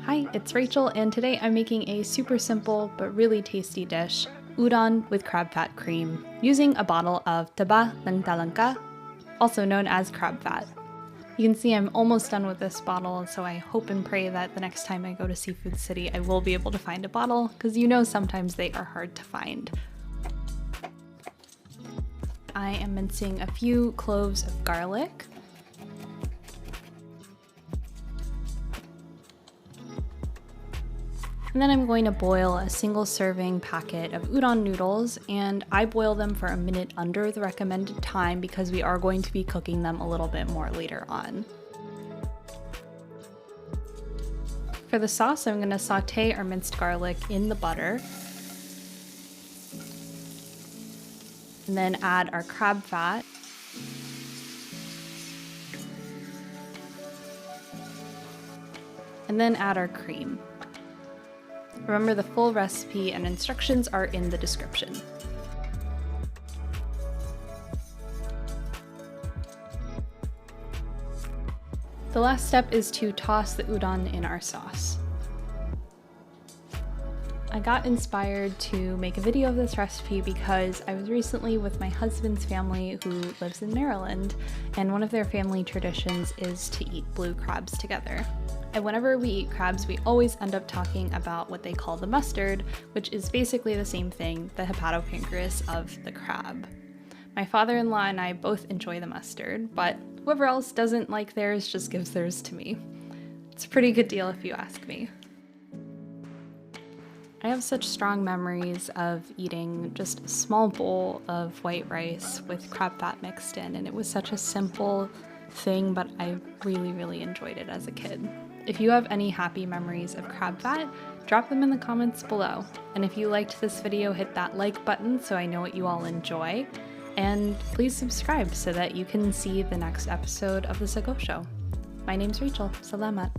Hi, it's Rachel, and today I'm making a super simple but really tasty dish, udon with crab fat cream, using a bottle of taba ng talangka, also known as crab fat. You can see I'm almost done with this bottle, so I hope and pray that the next time I go to Seafood City I will be able to find a bottle, because you know sometimes they are hard to find. I am mincing a few cloves of garlic. And then I'm going to boil a single serving packet of udon noodles, and I boil them for a minute under the recommended time because we are going to be cooking them a little bit more later on. For the sauce, I'm going to saute our minced garlic in the butter, and then add our crab fat, and then add our cream. Remember, the full recipe and instructions are in the description. The last step is to toss the udon in our sauce. I got inspired to make a video of this recipe because I was recently with my husband's family who lives in Maryland, and one of their family traditions is to eat blue crabs together. And whenever we eat crabs, we always end up talking about what they call the mustard, which is basically the same thing, the hepatopancreas of the crab. My father-in-law and I both enjoy the mustard, but whoever else doesn't like theirs just gives theirs to me. It's a pretty good deal if you ask me. I have such strong memories of eating just a small bowl of white rice with crab fat mixed in, and it was such a simple thing, but I really enjoyed it as a kid. If you have any happy memories of crab fat, drop them in the comments below. And if you liked this video, hit that like button so I know what you all enjoy. And please subscribe so that you can see the next episode of the Sago Show. My name's Rachel. Salamat.